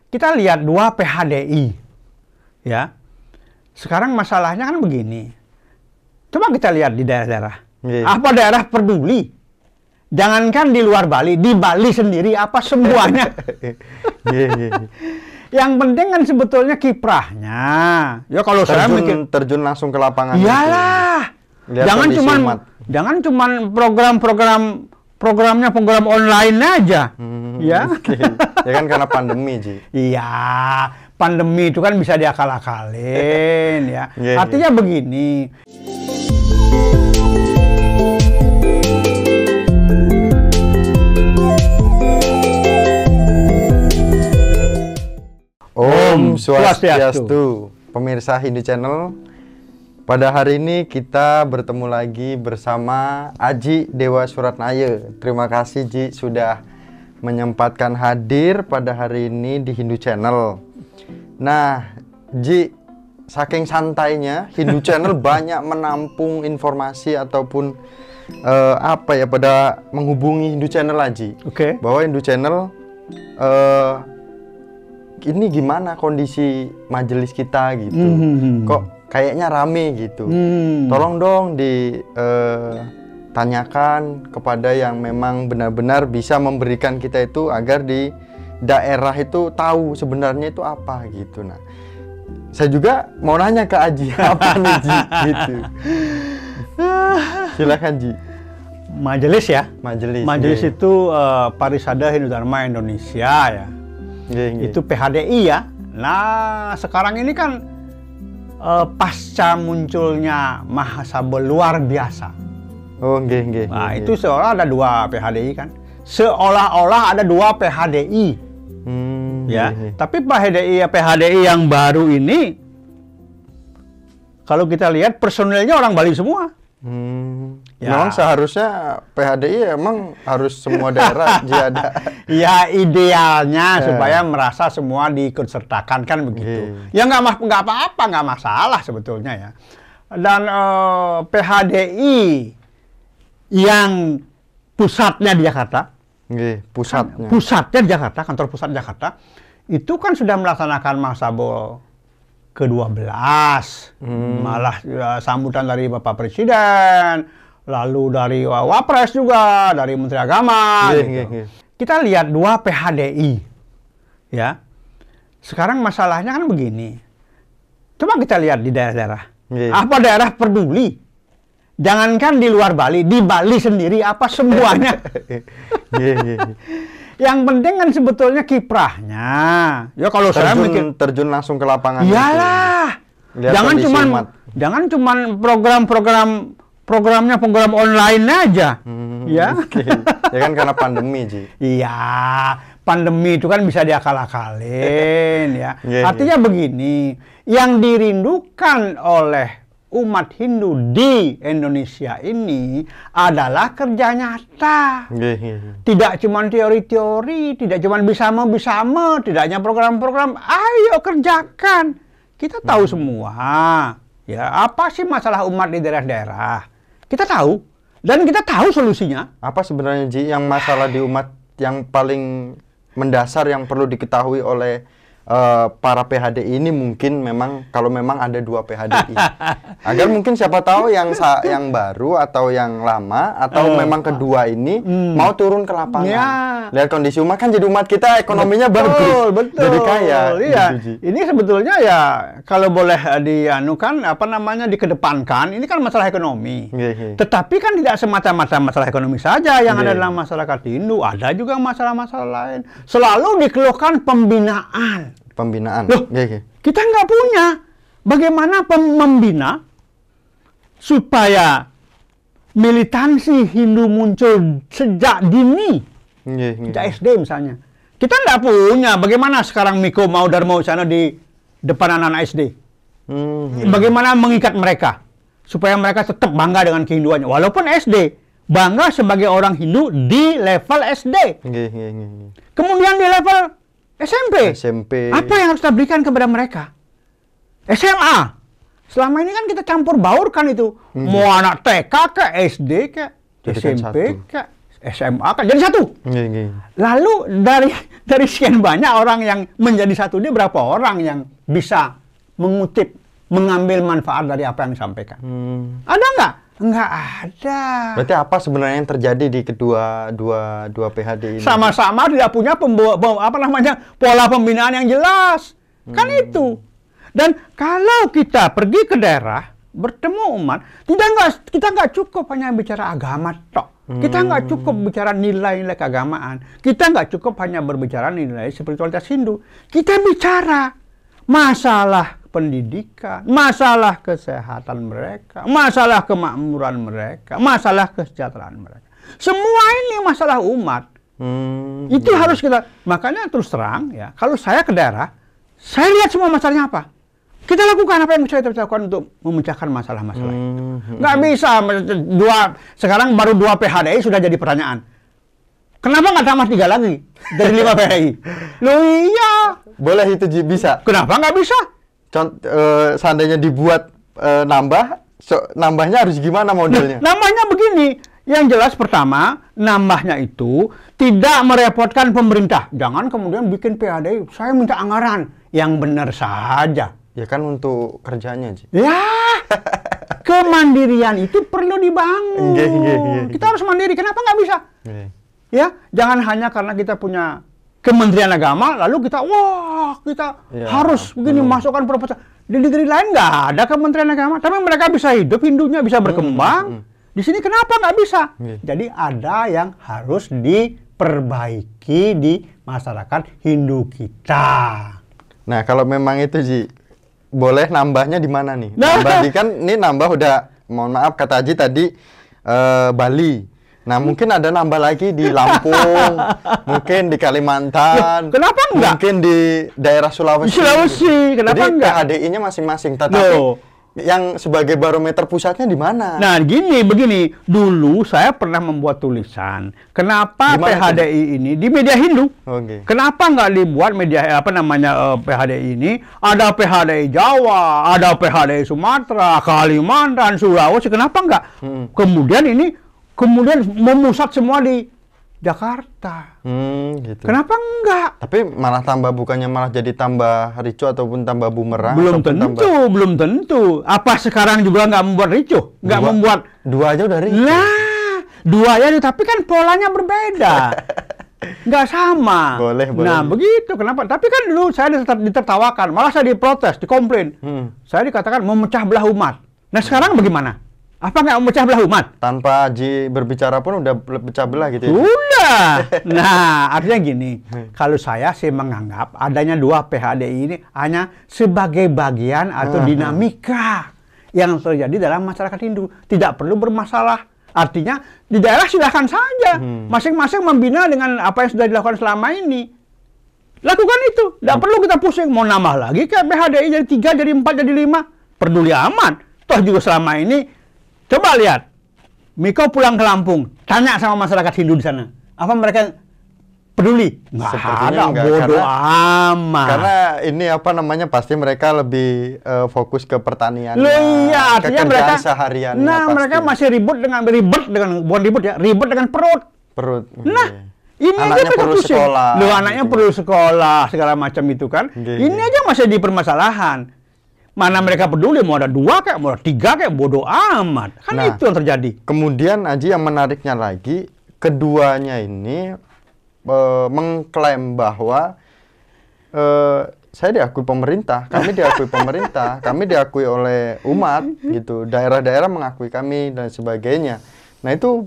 kita lihat dua PHDI, ya. Sekarang masalahnya kan begini. Coba kita lihat di daerah-daerah. Apa daerah peduli? Jangankan di luar Bali, di Bali sendiri apa semuanya. Yang penting kan sebetulnya kiprahnya. Ya kalau saya mikir terjun langsung ke lapangan. Iyalah. Jangan cuman program online aja. Ya. Ya kan karena pandemi, Ji. Iya, pandemi itu kan bisa diakal-akalin ya. Artinya begini. Om Swastiastu, pemirsa Hindu Channel. Pada hari ini kita bertemu lagi bersama Aji Dewa Suratnaya. Terima kasih Ji sudah menyempatkan hadir pada hari ini di Hindu Channel. Nah, Ji, saking santainya Hindu Channel banyak menampung informasi ataupun pada menghubungi Hindu Channel Aji. Bahwa Hindu Channel ini gimana kondisi majelis kita gitu. Kok kayaknya rame gitu. Tolong dong ditanyakan kepada yang memang benar-benar bisa memberikan kita itu agar di daerah itu tahu sebenarnya itu apa gitu. Nah, saya juga mau nanya ke Aji apa nih Ji gitu. Silakan Ji. Majelis ya. Majelis ya. itu Parisada Hindu Dharma Indonesia ya. Itu PHDI ya. Nah, sekarang ini kan pasca munculnya Mahasabha luar biasa. Nah, itu seolah ada dua PHDI kan. Seolah-olah ada dua PHDI. Ya. Tapi PHDI yang baru ini kalau kita lihat personilnya orang Bali semua. Ya. Memang seharusnya PHDI emang harus semua daerah ada. Ya idealnya supaya merasa semua diikutsertakan kan begitu. Ya nggak apa-apa, nggak masalah sebetulnya ya. Dan PHDI yang pusatnya di Jakarta, pusatnya di Jakarta, kantor pusat Jakarta, itu kan sudah melaksanakan Mahasabha ke-12, malah sambutan dari Bapak Presiden, lalu dari Wapres juga, dari Menteri Agama. Kita lihat dua PHDI, ya. Sekarang masalahnya kan begini. Coba kita lihat di daerah-daerah. Apa daerah peduli? Jangankan di luar Bali, di Bali sendiri apa semuanya. Yang penting kan sebetulnya kiprahnya. Ya kalau saya mikir terjun langsung ke lapangan. Iyalah. Jangan cuman program online aja. Ya. Ya kan karena pandemi, Ji. Iya, pandemi itu kan bisa diakal-akalin ya. Artinya begini, yang dirindukan oleh umat Hindu di Indonesia ini adalah kerja nyata. Tidak cuma teori-teori, tidak cuma bisa-bisa, tidak hanya program-program. Ayo kerjakan. Kita tahu semua. Ya, apa sih masalah umat di daerah-daerah? Kita tahu dan kita tahu solusinya. Apa sebenarnya Ji yang masalah di umat yang paling mendasar yang perlu diketahui oleh para PHDI ini? Mungkin memang kalau memang ada dua PHDI agar mungkin siapa tahu yang baru atau yang lama atau memang kedua ini mau turun ke lapangan, lihat kondisi umat kan, jadi umat kita ekonominya bagus, jadi kaya. Iya. Gitu, ini sebetulnya ya kalau boleh dikedepankan, ini kan masalah ekonomi. Tetapi kan tidak semata-mata masalah ekonomi saja yang ada dalam masyarakat Hindu, ada juga masalah-masalah lain. Selalu dikeluhkan pembinaan. Loh, kita nggak punya. Bagaimana membina supaya militansi Hindu muncul sejak dini, sejak SD misalnya. Kita nggak punya. Bagaimana sekarang Miko mau Dharma Wicana di depan anak-anak SD? Bagaimana mengikat mereka supaya mereka tetap bangga dengan kehinduannya, walaupun SD, bangga sebagai orang Hindu di level SD. Kemudian di level SMP. Apa yang harus kita berikan kepada mereka? SMA. Selama ini kan kita campur baurkan itu. Mau anak TK ke SD ke SMP ke SMA kan jadi satu. Lalu dari sekian banyak orang yang menjadi satu, ini berapa orang yang bisa mengutip, mengambil manfaat dari apa yang disampaikan? Ada nggak? Nggak ada. Berarti apa sebenarnya yang terjadi di kedua dua PHD ini? Sama-sama tidak punya pola pembinaan yang jelas. Kan itu. Dan kalau kita pergi ke daerah, bertemu umat, kita nggak cukup hanya bicara agama tok. Kita nggak cukup bicara nilai-nilai keagamaan. Kita nggak cukup hanya berbicara nilai spiritualitas Hindu. Kita bicara masalah pendidikan, masalah kesehatan mereka, masalah kemakmuran mereka, masalah kesejahteraan mereka. Semua ini masalah umat. Itu harus kita, makanya terus terang ya, kalau saya ke daerah, saya lihat semua masalahnya apa. Kita lakukan apa yang bisa kita lakukan untuk memecahkan masalah-masalah itu. Nggak bisa, sekarang baru 2 PHDI sudah jadi pertanyaan. Kenapa nggak tambah 3 lagi dari 5 PHDI? Loh iya. Boleh itu bisa. Kenapa nggak bisa? Seandainya dibuat nambahnya harus gimana modelnya? Nambahnya begini. Yang jelas pertama, nambahnya itu tidak merepotkan pemerintah. Jangan kemudian bikin PHDI, saya minta anggaran. Yang benar saja. Ya kan untuk kerjanya, Ji. Ya, kemandirian itu perlu dibangun. Kita harus mandiri. Kenapa nggak bisa? Ya, jangan hanya karena kita punya Kementerian Agama, lalu kita harus begini masukkan proposal. Di negeri lain nggak ada Kementerian Agama, tapi mereka bisa hidup, Hindunya bisa berkembang. Di sini kenapa nggak bisa? Jadi ada yang harus diperbaiki di masyarakat Hindu kita. Nah, kalau memang itu, Ji, boleh nambahnya di mana nih? Nambah udah, mohon maaf kata Haji tadi Bali. Nah, mungkin ada nambah lagi di Lampung, mungkin di Kalimantan. Kenapa enggak? Mungkin di daerah Sulawesi. Kenapa jadi, enggak? PHDI-nya masing-masing. Tetapi yang sebagai barometer pusatnya di mana? Nah, begini. Dulu saya pernah membuat tulisan. Kenapa PHDI ini di media Hindu? Kenapa nggak dibuat media PHDI ini? Ada PHDI Jawa, ada PHDI Sumatera, Kalimantan, Sulawesi. Kenapa nggak? Kemudian memusat semua di Jakarta. Gitu. Kenapa enggak? Tapi bukannya malah jadi tambah ricuh ataupun tambah bumerang? Belum tentu. Apa sekarang juga nggak membuat ricuh? Nggak membuat. 2 aja udah ricuh. Nah, 2 aja, tapi kan polanya berbeda. Nggak sama. Boleh. Nah, begitu. Kenapa? Tapi kan dulu saya ditertawakan, malah saya diprotes, dikomplain. Saya dikatakan memecah belah umat. Nah, sekarang bagaimana? Apa nggak memecah belah umat? Tanpa Haji berbicara pun udah pecah belah gitu ya? Udah. Nah, artinya gini. Kalau saya sih menganggap adanya 2 PHDI ini hanya sebagai bagian atau dinamika yang terjadi dalam masyarakat Hindu. Tidak perlu bermasalah. Artinya, di daerah silakan saja. Masing-masing membina dengan apa yang sudah dilakukan selama ini. Lakukan itu. Tidak perlu kita pusing. Mau nambah lagi ke PHDI jadi 3, jadi 4, jadi 5. Peduli amat. Toh juga selama ini, coba lihat, Miko pulang ke Lampung, tanya sama masyarakat Hindu di sana, apa mereka peduli? Nggak ada, bodoh amat. Karena ini pasti mereka lebih fokus ke pertanian. Iya, artinya mereka seharian. Nah, mereka masih ribut dengan perut. Nah, ini anaknya aja perlu sekolah. Anaknya perlu sekolah, segala macam itu kan. Ini aja masih dipermasalahan. Mana mereka peduli, mau ada 2 kayak, mau ada 3 kayak, bodoh amat. Kan itu yang terjadi. Kemudian, Haji, yang menariknya lagi, keduanya ini mengklaim bahwa saya diakui pemerintah, kami diakui pemerintah, kami diakui oleh umat, gitu. Daerah-daerah mengakui kami, dan sebagainya. Nah, itu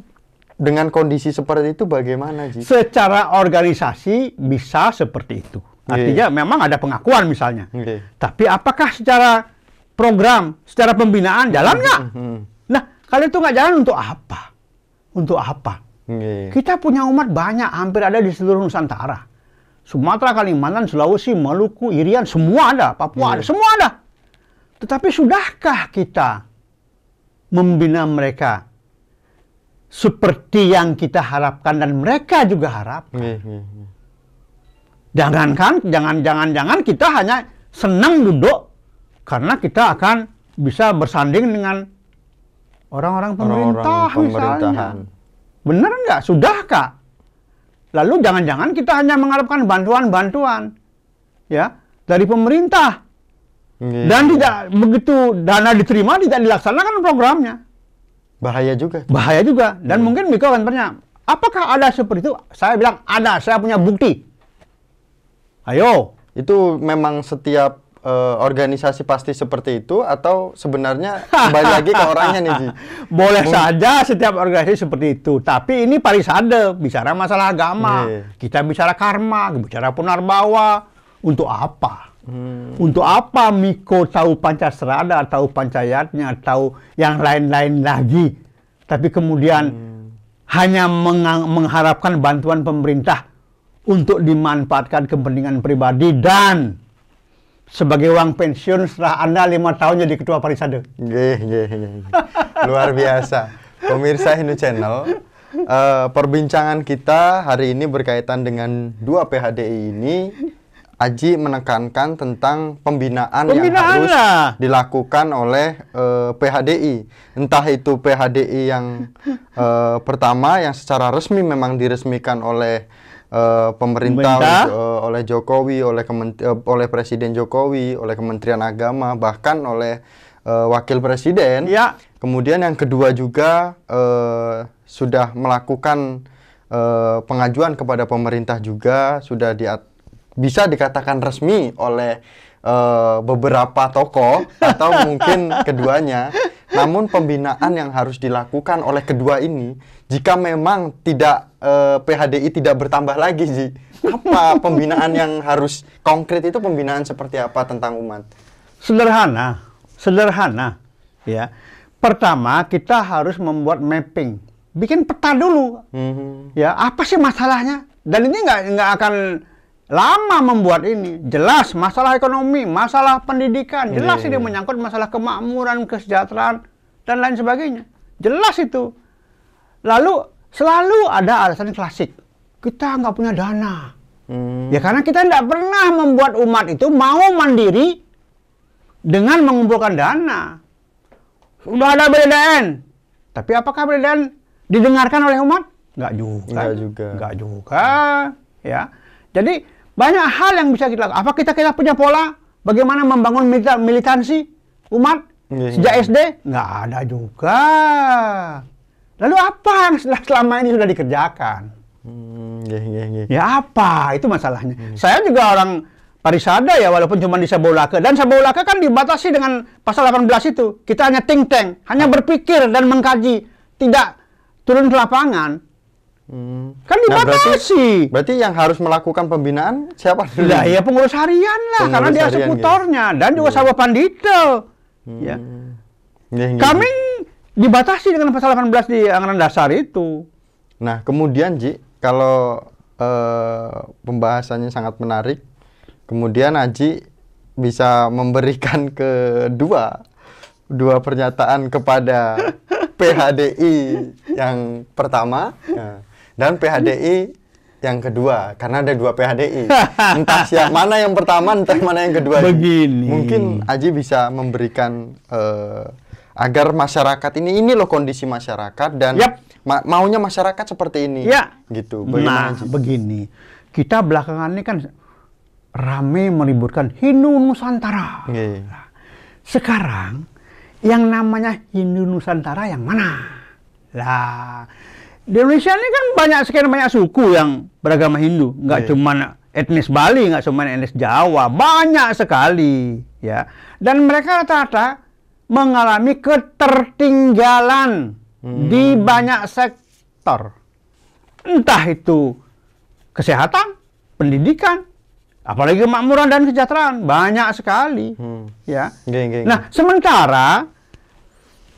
dengan kondisi seperti itu bagaimana, Haji? Secara organisasi bisa seperti itu. Artinya memang ada pengakuan misalnya. Tapi apakah secara program, secara pembinaan jalan nggak? Nah, kalau itu nggak jalan untuk apa? Untuk apa? Kita punya umat banyak, hampir ada di seluruh Nusantara. Sumatera, Kalimantan, Sulawesi, Maluku, Irian, semua ada. Papua ada, semua ada. Tetapi sudahkah kita membina mereka seperti yang kita harapkan dan mereka juga harapkan? Jangan kita hanya senang duduk karena kita akan bisa bersanding dengan orang-orang pemerintah misalnya. Benar nggak? Sudahkah? Lalu jangan-jangan kita hanya mengharapkan bantuan-bantuan ya dari pemerintah. Dan tidak begitu dana diterima tidak dilaksanakan programnya. Bahaya juga. Bahaya juga. Dan mungkin Miko akan bertanya, apakah ada seperti itu? Saya bilang ada, saya punya bukti. Ayo. Itu memang setiap organisasi pasti seperti itu atau sebenarnya kembali lagi ke orangnya nih, Ji? Boleh saja setiap organisasi seperti itu, tapi ini parisade, bicara masalah agama. Kita bicara karma, bicara punarbawa. Untuk apa? Untuk apa Miko tahu Pancasrada, tahu Pancayatnya, tahu yang lain-lain lagi, tapi kemudian hanya mengharapkan bantuan pemerintah untuk dimanfaatkan kepentingan pribadi dan sebagai uang pensiun setelah Anda 5 tahun jadi ketua parisade. Luar biasa. Pemirsa Hindu Channel, perbincangan kita hari ini berkaitan dengan 2 PHDI ini. Aji menekankan tentang pembinaan yang harus dilakukan oleh PHDI. Entah itu PHDI yang pertama yang secara resmi memang diresmikan oleh pemerintah, oleh Jokowi, oleh Presiden Jokowi, oleh Kementerian Agama, bahkan oleh Wakil Presiden. Ya. Kemudian yang kedua juga sudah melakukan pengajuan kepada pemerintah juga, sudah bisa dikatakan resmi oleh beberapa tokoh atau mungkin keduanya. Namun pembinaan yang harus dilakukan oleh kedua ini, jika memang tidak PHDI tidak bertambah lagi, Ji, apa pembinaan yang harus konkret itu, pembinaan seperti apa tentang umat? Sederhana, ya. Pertama kita harus membuat mapping, bikin peta dulu, ya apa sih masalahnya? Dan ini nggak akan lama membuat ini. Jelas masalah ekonomi, masalah pendidikan, jelas ini menyangkut masalah kemakmuran, kesejahteraan, dan lain sebagainya. Jelas itu. Lalu selalu ada alasan klasik. Kita nggak punya dana. Ya karena kita tidak pernah membuat umat itu mau mandiri dengan mengumpulkan dana. Sudah ada BDN. Tapi apakah BDN didengarkan oleh umat? Nggak juga. Nggak juga. Ya. Jadi banyak hal yang bisa kita lakukan. Apa kita punya pola bagaimana membangun militansi umat sejak SD? Nggak ada juga. Lalu apa yang selama ini sudah dikerjakan? Ya apa? Itu masalahnya. Saya juga orang parisada ya, walaupun cuma di Sabaulaka. Dan Sabaulaka kan dibatasi dengan pasal 18 itu. Kita hanya think tank, hanya berpikir dan mengkaji, tidak turun ke lapangan. Kan dibatasi. Berarti yang harus melakukan pembinaan siapa? Lah ya pengurus harian lah, karena dia eksekutornya dan juga Sabah Pandita. Ya. Kami dibatasi dengan pasal 18 di anggaran dasar itu. Nah, kemudian Ji, kalau pembahasannya sangat menarik, kemudian Aji bisa memberikan dua pernyataan kepada PHDI yang pertama dan PHDI yang kedua, karena ada 2 PHDI. Entah mana yang pertama, entah mana yang kedua. Begini. Mungkin Aji bisa memberikan agar masyarakat ini loh kondisi masyarakat dan maunya masyarakat seperti ini. Ya. Gitu. Bagaimana, Aji? Begini. Kita belakangan ini kan rame meributkan Hindu Nusantara. Sekarang yang namanya Hindu Nusantara yang mana? Lah, di Indonesia ini kan sekian banyak suku yang beragama Hindu, nggak cuma etnis Bali, nggak cuma etnis Jawa, banyak sekali, ya. Dan mereka rata-rata mengalami ketertinggalan di banyak sektor, entah itu kesehatan, pendidikan, apalagi kemakmuran dan kesejahteraan, banyak sekali, ya. Nah, sementara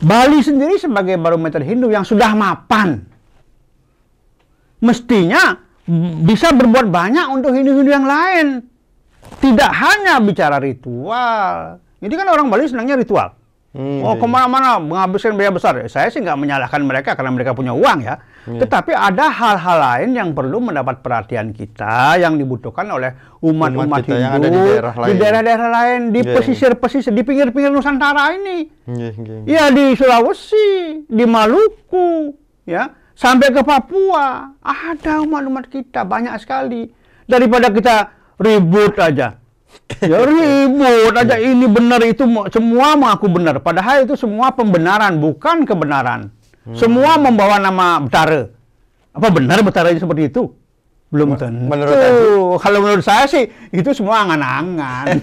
Bali sendiri sebagai barometer Hindu yang sudah mapan, mestinya bisa berbuat banyak untuk Hindu-Hindu yang lain. Tidak hanya bicara ritual. Ini kan orang Bali senangnya ritual. Kemana-mana menghabiskan biaya besar. Saya sih nggak menyalahkan mereka karena mereka punya uang ya. Tetapi ada hal-hal lain yang perlu mendapat perhatian kita, yang dibutuhkan oleh umat-umat Hindu yang ada di daerah-daerah lain, di pesisir-pesisir, di pinggir-pinggir Nusantara ini. Ya di Sulawesi, di Maluku, ya. sampai ke Papua. Ada umat-umat kita banyak sekali. Daripada kita ribut aja. Ya ribut aja, ini benar, itu semua mengaku benar. Padahal itu semua pembenaran, bukan kebenaran. Semua membawa nama Betara. Apa benar Betara seperti itu? Belum tentu. Kalau menurut saya sih, itu semua angan-angan.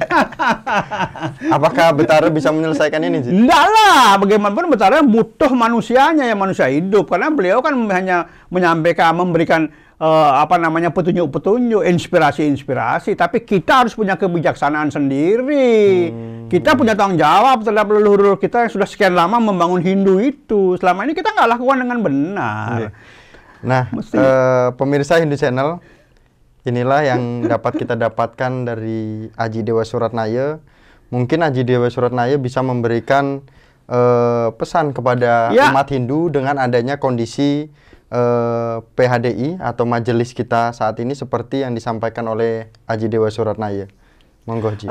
Apakah Betara bisa menyelesaikan ini? Enggak lah, bagaimanapun Betara butuh manusianya, yang manusia hidup. Karena beliau kan hanya menyampaikan, memberikan petunjuk-petunjuk, inspirasi-inspirasi. Tapi kita harus punya kebijaksanaan sendiri. Kita punya tanggung jawab terhadap leluhur kita yang sudah sekian lama membangun Hindu itu. Selama ini kita nggak lakukan dengan benar. Nah, pemirsa Hindu Channel, inilah yang dapat kita dapatkan dari Aji Dewa Suratnaya. Mungkin Aji Dewa Suratnaya bisa memberikan pesan kepada umat Hindu dengan adanya kondisi PHDI atau majelis kita saat ini seperti yang disampaikan oleh Aji Dewa Suratnaya. Monggo, Ji.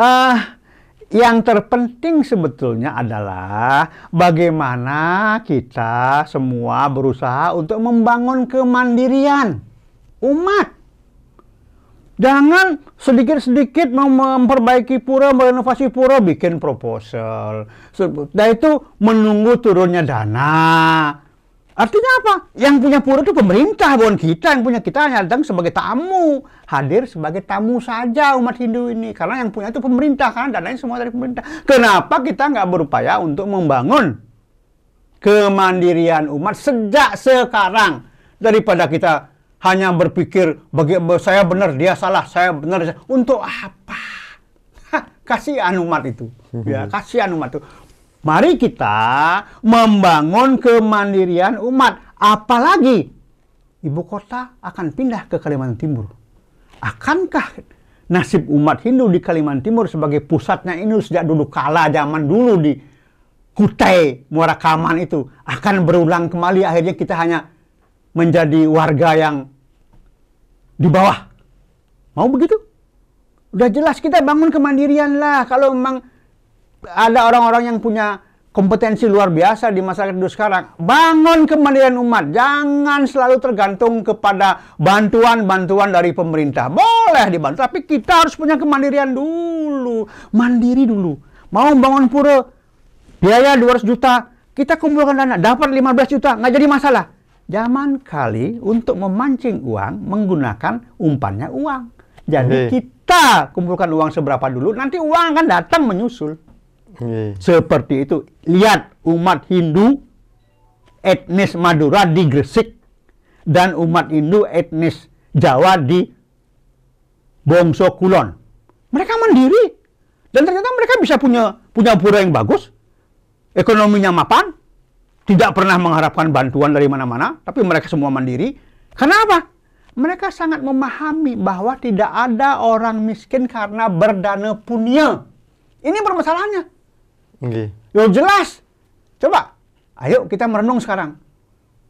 Yang terpenting sebetulnya adalah bagaimana kita semua berusaha untuk membangun kemandirian umat. Jangan sedikit-sedikit memperbaiki pura, merenovasi pura, bikin proposal. Dan itu menunggu turunnya dana. Artinya apa? Yang punya pura itu pemerintah, bukan kita. Yang punya, kita hanya datang sebagai tamu. Hadir sebagai tamu saja umat Hindu ini. Karena yang punya itu pemerintah, karena dananya semua dari pemerintah. Kenapa kita nggak berupaya untuk membangun kemandirian umat sejak sekarang? Daripada kita hanya berpikir, saya benar, dia salah, saya benar. Untuk apa? Kasihan umat itu. Ya, kasihan umat itu. Mari kita membangun kemandirian umat. Apalagi ibu kota akan pindah ke Kalimantan Timur. Akankah nasib umat Hindu di Kalimantan Timur sebagai pusatnya ini sejak dulu kala, zaman dulu di Kutai, Muara Kaman itu akan berulang kembali? Akhirnya kita hanya menjadi warga yang di bawah. Mau begitu? Udah jelas kita bangun kemandirian lah. Kalau memang ada orang-orang yang punya kompetensi luar biasa di masyarakat itu sekarang, bangun kemandirian umat. Jangan selalu tergantung kepada bantuan-bantuan dari pemerintah. Boleh dibantu, tapi kita harus punya kemandirian dulu. Mandiri dulu. Mau bangun pura, biaya 200 juta, kita kumpulkan dana, dapat 15 juta, nggak jadi masalah. Zaman kali untuk memancing uang menggunakan umpannya uang. Jadi kita kumpulkan uang seberapa dulu, nanti uang akan datang menyusul. Seperti itu. Lihat umat Hindu etnis Madura di Gresik dan umat Hindu etnis Jawa di Bongso Kulon. Mereka mandiri dan ternyata mereka bisa punya pura yang bagus, ekonominya mapan, tidak pernah mengharapkan bantuan dari mana-mana, tapi mereka semua mandiri. Kenapa? Mereka sangat memahami bahwa tidak ada orang miskin karena berdana punya. Ini permasalahannya. Yo jelas. Coba, ayo kita merenung sekarang.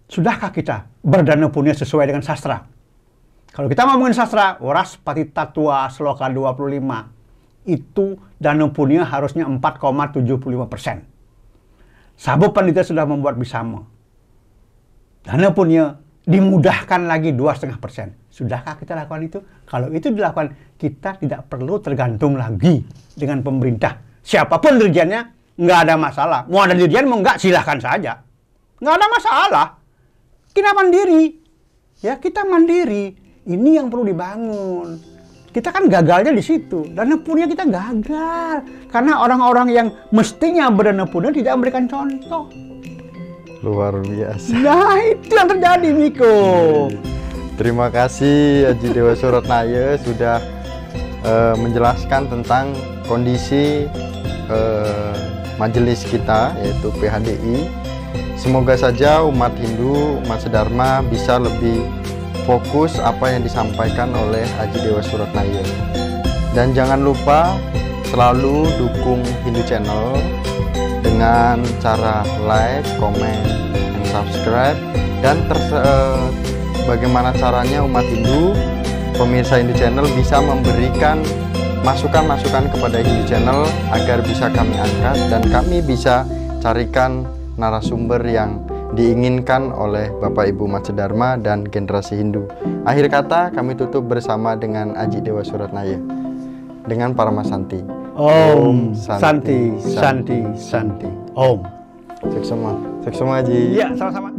Sudahkah kita berdana punya sesuai dengan sastra? Kalau kita ngomongin sastra, Waras Patita Tua Sloka 25, itu dana punya harusnya 4,75%. Sabuk Pandita sudah membuat Bisama. Dana punya dimudahkan lagi 2,5%. Sudahkah kita lakukan itu? Kalau itu dilakukan, kita tidak perlu tergantung lagi dengan pemerintah. Siapapun dirjennya, nggak ada masalah. Mau ada dirjen, mau nggak, silahkan saja. Nggak ada masalah. Kita mandiri. Ya, kita mandiri. Ini yang perlu dibangun. Kita kan gagalnya di situ. Dana punya kita gagal. Karena orang-orang yang mestinya berdana punya tidak memberikan contoh. Luar biasa. Nah, itu yang terjadi, Miko. Terima kasih Aji Dewa Suratnaya sudah menjelaskan tentang kondisi majelis kita, yaitu PHDI. Semoga saja umat Hindu, umat Sedharma bisa lebih fokus apa yang disampaikan oleh Aji Dewa Suratnaya. Dan jangan lupa selalu dukung Hindu Channel dengan cara like, comment, and subscribe. Dan bagaimana caranya umat Hindu, pemirsa Hindu Channel bisa memberikan masukan-masukan kepada Hindu Channel agar bisa kami angkat dan kami bisa carikan narasumber yang diinginkan oleh Bapak Ibu Matsudharma dan generasi Hindu. Akhir kata kami tutup bersama dengan Aji Dewa Suratnaya dengan Paramasanti. Om Santi Santi Santi. Om. Sukses semua Aji. Iya, sama-sama.